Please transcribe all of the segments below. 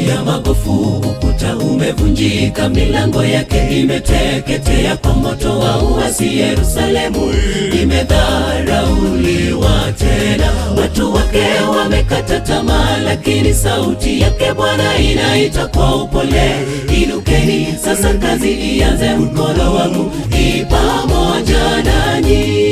kati ya magofu, ukuta umevunjika, milango yake imeteketea kwa moto wa uasi. Yerusalemu imedharauliwa tena, watu wake wamekata tamaa, lakini sauti yake Bwana inaita kwa upole. Inukeni sasa, kazi ianze, mkono wangu pamoja nanyi.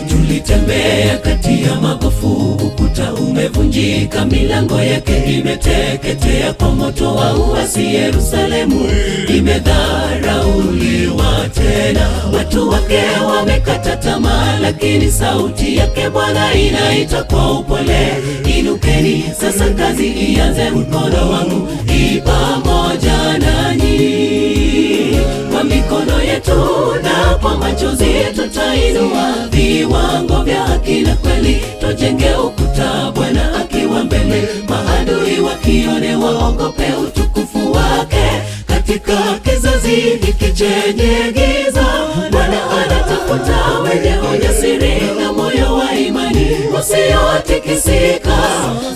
Tulitembea kati ya magofu, ukuta umevunjika, milango yake imeteketea kwa moto wa uasi. Yerusalemu imedharauliwa tena, watu wake wamekata tamaa, lakini sauti yake Bwana inaita kwa upole. Inukeni sasa, kazi ianze, mkono wangu pamoja nanyi. Kwa mikono yetu na kwa machozi tutainua viwango vya haki na kweli, tujenge ukuta, Bwana akiwa mbele. Maadui wakione waogope utukufu wake. Katika kizazi hiki chenye giza, Bwana anatafuta wenye ujasiri na moyo wa imani usiotikisika.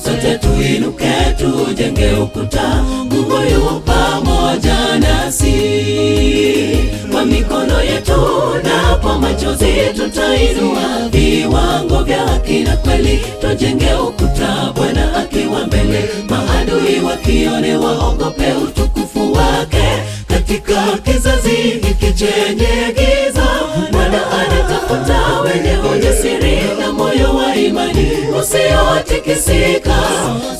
Sote tuinuke, tujenge ukuta, Mungu yu pamoja nasi. Kwa mikono yetu na kwa machozi tutainua viwango vya haki na kweli, tujenge ukuta, Bwana akiwa mbele. Maadui wakione waogope utukufu wake. Katika kizazi hiki chenye giza, Bwana anatafuta wenye ujasiri na moyo wa imani usiotikisika.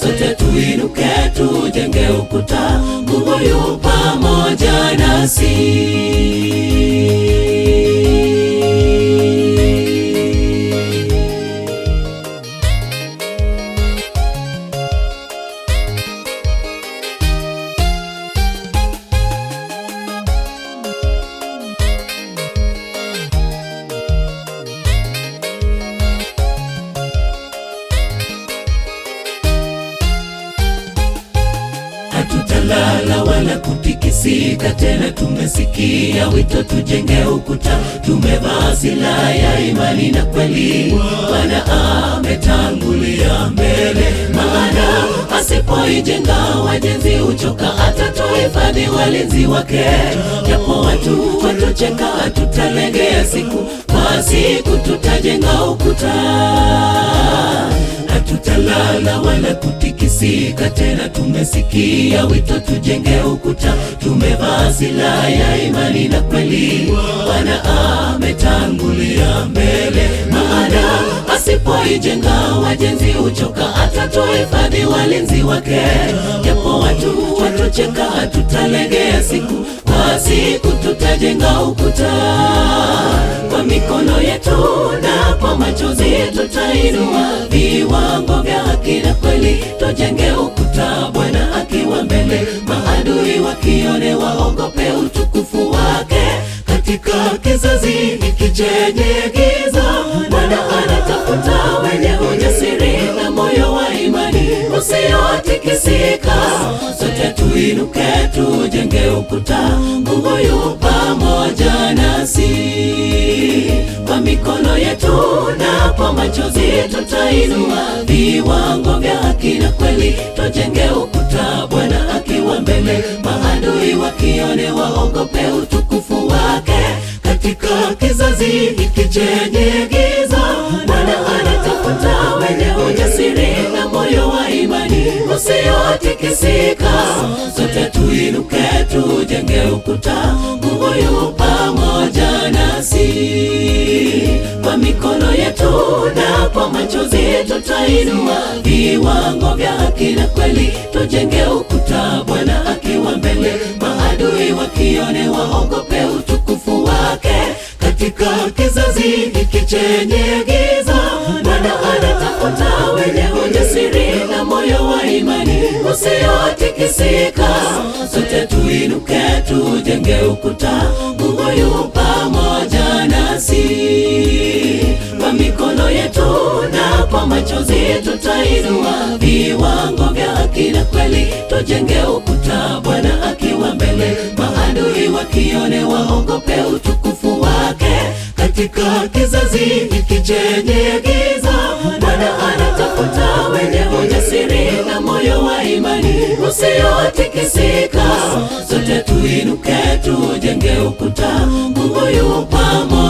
Sote tuinuke, tujenge ukuta, Mungu yu pamoja nasi. Hatutalala wala kutikisika tena, tumesikia wito, tujenge ukuta, tumevaa silaha ya imani na kweli. Bwana ametangulia mbele, maana asipoijenga wajenzi huchoka. Atatuhifadhi walinzi wake, japo watu watucheka, hatutalegea, siku kwa siku tutajenga ukuta. Hatutalala wala kutikisika tena, tumesikia wito, tujenge ukuta, tumevaa silaha ya imani na kweli. Bwana ametangulia mbele, maana asipoijenga wajenzi huchoka. Atatuhifadhi walinzi wake, japo watu watucheka, hatutalegea, siku kwa siku tutajenga ukuta. Kwa mikono yetu na kwa machozi tutainua viwango vya haki na kweli, tujenge ukuta, Bwana akiwa mbele. Maadui wakione waogope utukufu wake. Katika kizazi hiki chenye giza, Bwana anatafuta wenye ujasiri na moyo wa imani usiotikisika. Sote tuinuke, tujenge ukuta, Mungu yu pamoja nasi. Kwa mikono yetu na kwa machozi tutainua viwango vya haki na kweli, tujenge ukuta, Bwana akiwa mbele. Maadui wakione waogope utukufu wake. Katika kizazi hiki chenye giza, Bwana anatafuta wenye ujasiri na moyo wa imani usiotikisika. Sote tuinuke, tujenge ukuta, Mungu yu pamoja nasi. Kwa mikono yetu na kwa machozi tutainua viwango vya haki na kweli, tujenge ukuta, Bwana akiwa mbele. Maadui wakione waogope utukufu wake. Katika kizazi hiki chenye giza, Bwana anatafuta wenye ujasiri na moyo wa imani usiotikisika. Sote tuinuke, tujenge ukuta, Mungu yu pamoja nasi. Kwa mikono yetu na kwa machozi tutainua viwango vya haki na kweli, tujenge ukuta, Bwana akiwa mbele. Maadui wakione waogope utukufu wake. Katika kizazi hiki chenye giza, Bwana anatafuta wenye ujasiri na moyo wa imani usiotikisika. Sote tuinuke tujenge ukuta, Mungu yu pamoja